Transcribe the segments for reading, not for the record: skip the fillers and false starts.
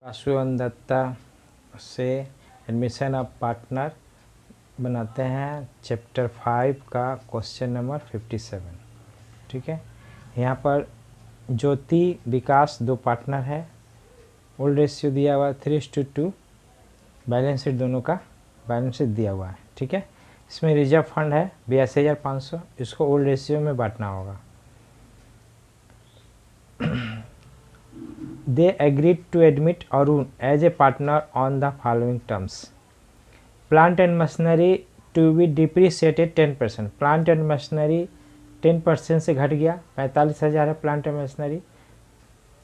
वासुदेव दत्ता से admission of partner बनाते हैं चैप्टर 5 का क्वेश्चन नंबर 57। ठीक है, यहाँ पर ज्योति विकास दो पार्टनर है। ओल्ड रेशियो दिया हुआ 3:2, बैलेंस शीट दोनों का बैलेंस शीट दिया हुआ है। ठीक है, इसमें रिजर्व फंड है 82,500, इसको ओल्ड रेशियो में बांटना होगा। They agreed to admit Arun as a partner on the following terms. Plant and machinery to be depreciated 10%. Plant and machinery 10% से घट गया, 45,000 है प्लांट एंड मशीनरी।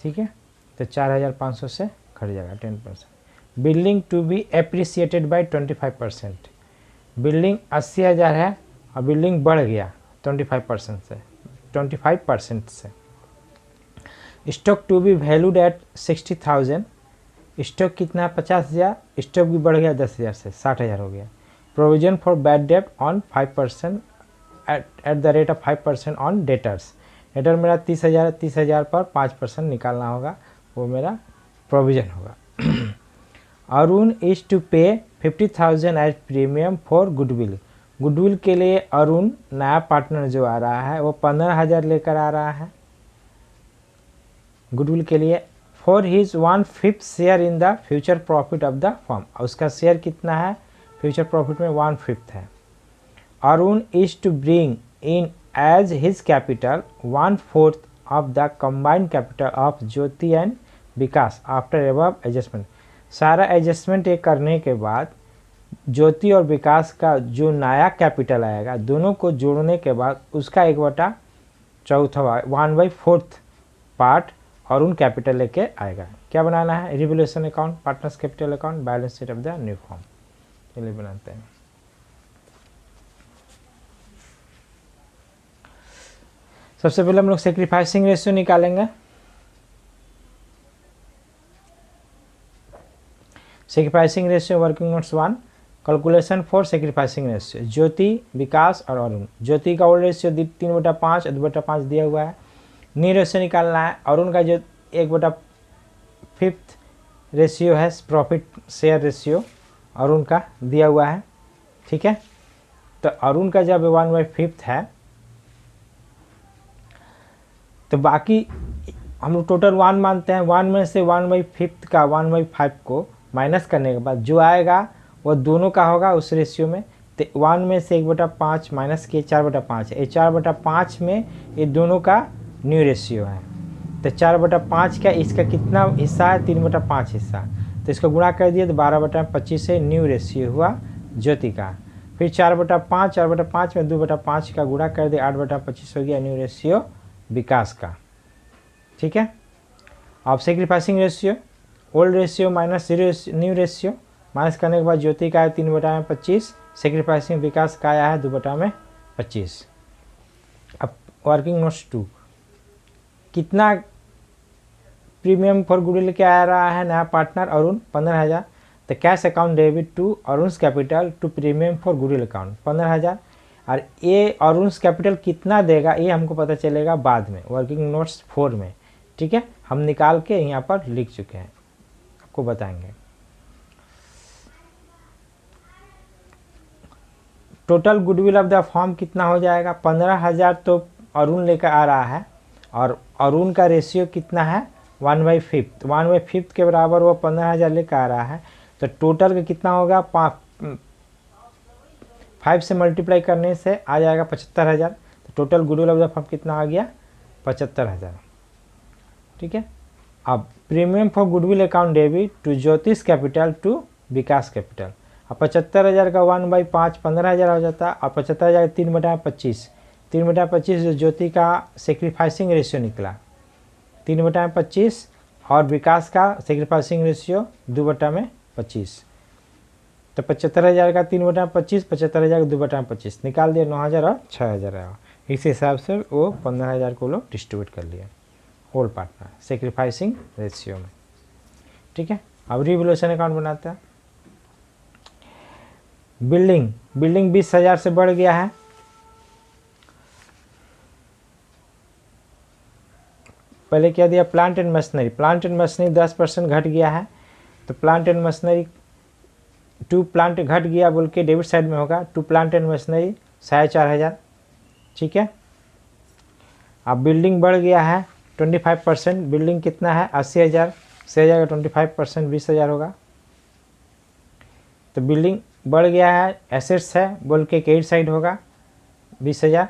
ठीक है, तो 4,500 से घट जाएगा 10%। Building to be appreciated by 25%। Building 80,000 है और बिल्डिंग बढ़ गया 25% से। Stock to be valued at 60,000। Stock कितना है 50,000, स्टॉक भी बढ़ गया 10,000 से 60,000 हो गया। Provision for bad debt on 5% at the rate of 5% on debtors. Debtor मेरा 30,000 है, 30,000 पर 5% निकालना होगा, वो मेरा प्रोविजन होगा। Arun is to pay 50,000 as premium for goodwill. Goodwill के लिए अरुण नया पार्टनर जो आ रहा है वो 15,000 लेकर आ रहा है गुडविल के लिए। For his 1/5 share in the future profit of the firm. उसका शेयर कितना है फ्यूचर प्रॉफिट में 1/5 है। Arun is to bring in as his capital 1/4 of the combined capital of Jyoti and Vikas after above adjustment. सारा एडजस्टमेंट करने के बाद ज्योति और विकास का जो नया कैपिटल आएगा दोनों को जोड़ने के बाद उसका 1/4 1/4 पार्ट अरुण कैपिटल लेके आएगा। क्या बनाना है? Revolution account, partners capital account, balance sheet of the new form. चलिए बनाते हैं। सबसे पहले हम लोग सेक्रीफाइसिंग रेशियो निकालेंगे। Sacrificing ratio working notes 1, calculation for sacrificing ratio. Jyoti, Vikas और अरुण। ज्योति का ओल्ड रेशियो 3/5 और 2/5 दिया हुआ है। न्यू रेशियो निकालना है। अरुण का जो 1/5 रेशियो है प्रॉफिट शेयर रेशियो अरुण का दिया हुआ है। ठीक है, तो अरुण का जब 1/5 है तो बाकी हम लोग टोटल 1 मानते हैं। 1 में से 1/5 का 1/5 को माइनस करने के बाद जो आएगा वो दोनों का होगा उस रेशियो में। तो 1 में से 1/5 माइनस किए 4/5 है। 4/5 में ये दोनों का न्यू रेशियो है। तो 4/5 का इसका कितना हिस्सा है 3/5 हिस्सा, तो इसको गुणा कर दिए तो 12/25 से न्यू रेशियो हुआ ज्योति का। फिर 4/5 में 2/5 का गुणा कर दिए 8/25 हो गया न्यू रेशियो विकास का। ठीक है, अब sacrificing ratio old ratio minus new ratio minus करने के बाद ज्योति का है 3/25, सेक्रीफाइसिंग विकास का आया है 2/25। अब वर्किंग नोट्स 2, कितना प्रीमियम फॉर गुडविल के आ रहा है नया पार्टनर अरुण 15,000। तो cash account debit to Arun capital to premium for goodwill account 15,000। और ये अरुण कैपिटल कितना देगा ये हमको पता चलेगा बाद में वर्किंग नोट्स 4 में। ठीक है, हम निकाल के यहाँ पर लिख चुके हैं, आपको बताएंगे। Total goodwill of the firm कितना हो जाएगा 15,000 तो अरुण लेकर आ रहा है और अरुण का रेशियो कितना है 1/5। 1/5 के बराबर वो 15,000 लेकर आ रहा है। तो टोटल का कितना होगा 5 से मल्टीप्लाई करने से आ जाएगा 75,000। तो total goodwill of the firm कितना आ गया 75,000। ठीक है, अब premium for goodwill account debit to Jyoti's capital to Vikas capital. अब 75,000 का 1/5 15,000 हो जाता है और 75,000 3/25 3/25 जो ज्योति का सेक्रीफाइसिंग रेशियो निकला 3/25 और विकास का सेक्रीफाइसिंग रेशियो 2/25। तो 75,000 का 3/25 75,000 का 2/25 निकाल दिया 9,000 और 6,000 आया। इस हिसाब से वो 15,000 को लोग डिस्ट्रीब्यूट कर लिया ओल्ड पार्टनर सेक्रीफाइसिंग रेशियो में। ठीक है, अब रिवोल्यूशन अकाउंट बनाते हैं। बिल्डिंग 20,000 से बढ़ गया है। पहले क्या दिया प्लांट एंड मशीनरी 10% घट गया है। तो प्लांट एंड मशीनरी 2 प्लांट घट गया बोल के डेबिट साइड में होगा 2 प्लांट एंड मशीनरी 4,500। ठीक है। अब बिल्डिंग बढ़ गया है 25%, बिल्डिंग कितना है 80,000, 6,000 का 25% 20,000 होगा। तो बिल्डिंग बढ़ गया है, एसेट्स है बोल के क्रेडिट साइड होगा 20,000।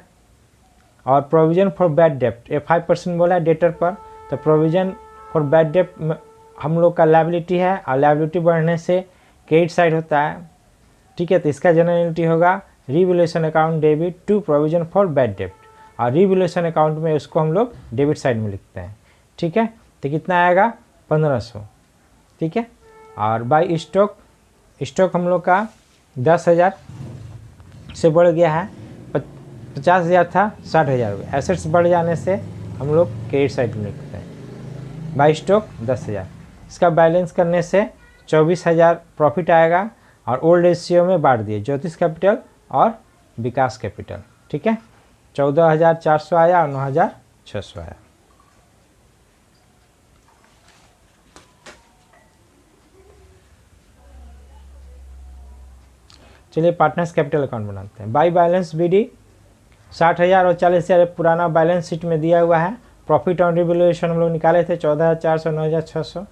और प्रोविजन फॉर बैड डेप्ट ये 5% बोला है डेटर पर, तो प्रोविजन फॉर बैड डेप्ट हम लोग का लायबिलिटी है और लायबिलिटी बढ़ने से क्रेडिट साइड होता है। ठीक है। तो इसका जनरलिटी होगा revaluation account debit to provision for bad डेप्ट, और रिवैल्यूएशन अकाउंट में उसको हम लोग डेबिट साइड में लिखते हैं। ठीक है। तो कितना आएगा 1500। ठीक है। और बाई स्टॉक, स्टॉक हम लोग का 10,000 से बढ़ गया है, 50,000 था 60,000 हो गया। एसेट्स बढ़ जाने से हम लोग क्रेडिट साइड में लिखते हैं। बाई स्टॉक 10,000, इसका बैलेंस करने से 24,000 प्रॉफिट आएगा और ओल्ड रेशियो में बांट दिए ज्योतिष कैपिटल और विकास कैपिटल। ठीक है। 14,400 आया और 9,600 आया। चलिए पार्टनर्स कैपिटल अकाउंट बनाते हैं। बाई बैलेंस बीडी 60,000 और 40,000 पुराना बैलेंस शीट में दिया हुआ है। प्रॉफिट ऑन रिवैल्यूएशन हम लोग निकाले थे 14,400 9,600।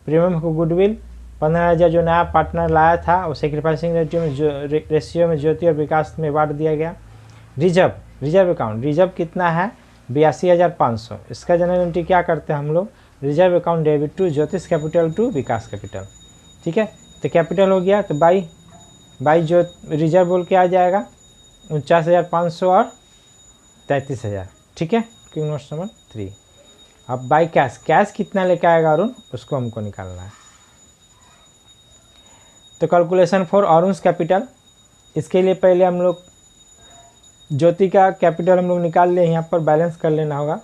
प्रीमियम को गुडविल 15,000 जो नया पार्टनर लाया था वो सेक्रीफाइसिंग रेशियो में ज्योति और विकास में बांट दिया गया। रिजर्व अकाउंट, रिजर्व कितना है 82,500। इसका जनरलिटी क्या करते हैं हम लोग, reserve account debit to Jyoti's capital to Vikas capital. ठीक है। तो कैपिटल हो गया, तो बाई जो रिजर्व बोल के आ जाएगा 49,500 और 33,000। ठीक है। क्यों नोट नंबर 3। अब बाई कैश, कैश कितना लेके आएगा अरुण, उसको हमको निकालना है। तो कैलकुलेशन फॉर अरुण्स कैपिटल, इसके लिए पहले हम लोग ज्योति का कैपिटल हम लोग निकाल ले, यहाँ पर बैलेंस कर लेना होगा।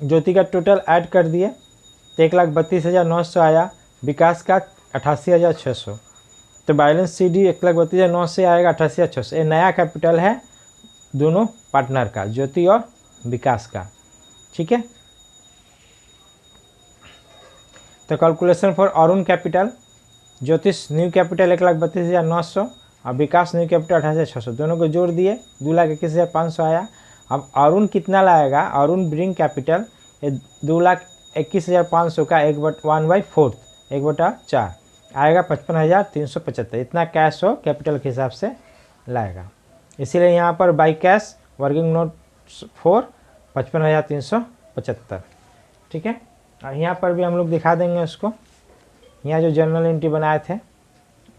ज्योति का टोटल ऐड कर दिए, 1,32,900 आया। विकास का 88,600। तो बैलेंस CD 1,32,900 से आएगा 88,600। ये नया कैपिटल है दोनों पार्टनर का, ज्योति और विकास का। ठीक है। तो कैलकुलेशन फॉर अरुण कैपिटल, ज्योतिष न्यू कैपिटल 1,32,900 और विकास न्यू कैपिटल 88,600, दोनों को जोड़ दिए 2,21,500 आया। अब अरुण कितना लाएगा, अरुण ब्रिंग कैपिटल 2,21,500 का 1/4 1/4 आएगा 55,375। इतना कैश हो कैपिटल के हिसाब से लाएगा, इसीलिए यहाँ पर बाई कैश वर्किंग नोट 4 55,375। ठीक है। और यहाँ पर भी हम लोग दिखा देंगे उसको, यहाँ जो जर्नल एंट्री बनाए थे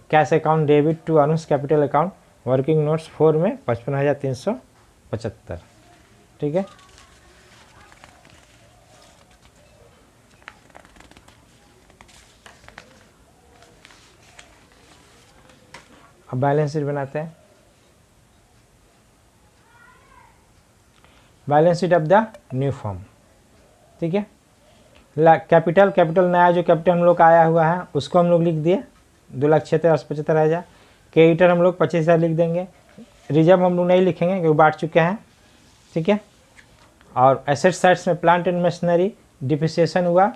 cash account debit to Arun's capital account working notes 4 में 55,375। ठीक है। अब बैलेंस शीट बनाते हैं। Balance sheet of the new form. ठीक है। कैपिटल नया जो कैपिटल हम लोग का आया हुआ है उसको हम लोग लिख दिए 2,76,75,000। क्रेडिटर हम लोग 25,000 लिख देंगे। रिजर्व हम लोग नहीं लिखेंगे क्योंकि बांट चुके हैं। ठीक है। और एसेट साइड्स में प्लांट एंड मशीनरी डिप्रिसिएशन हुआ,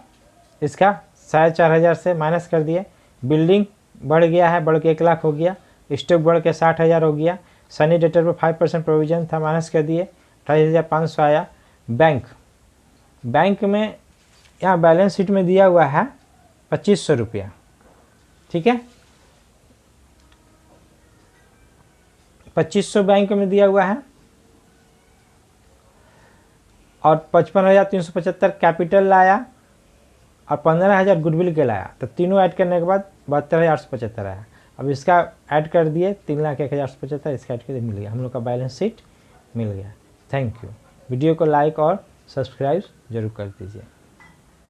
इसका 4,500 से माइनस कर दिए। बिल्डिंग बढ़ गया है, बढ़ के 1,00,000 हो गया। स्टॉक बढ़ के 60,000 हो गया। सनी डेटर पर 5% प्रोविजन था, माइनस कर दिए 28,500 आया। बैंक में यहाँ बैलेंस शीट में दिया हुआ है 2,500 रुपया। ठीक है। 2,500 बैंक में दिया हुआ है और 55,375 कैपिटल लाया और 15,000 गुडविल के लाया। तो तीनों ऐड करने के बाद 72,875 आया। अब इसका ऐड कर दिए 3,01,175, इसका ऐड कर दिए, मिल गया हम लोग का बैलेंस शीट मिल गया। Thank you. वीडियो को लाइक और सब्सक्राइब जरूर कर दीजिए।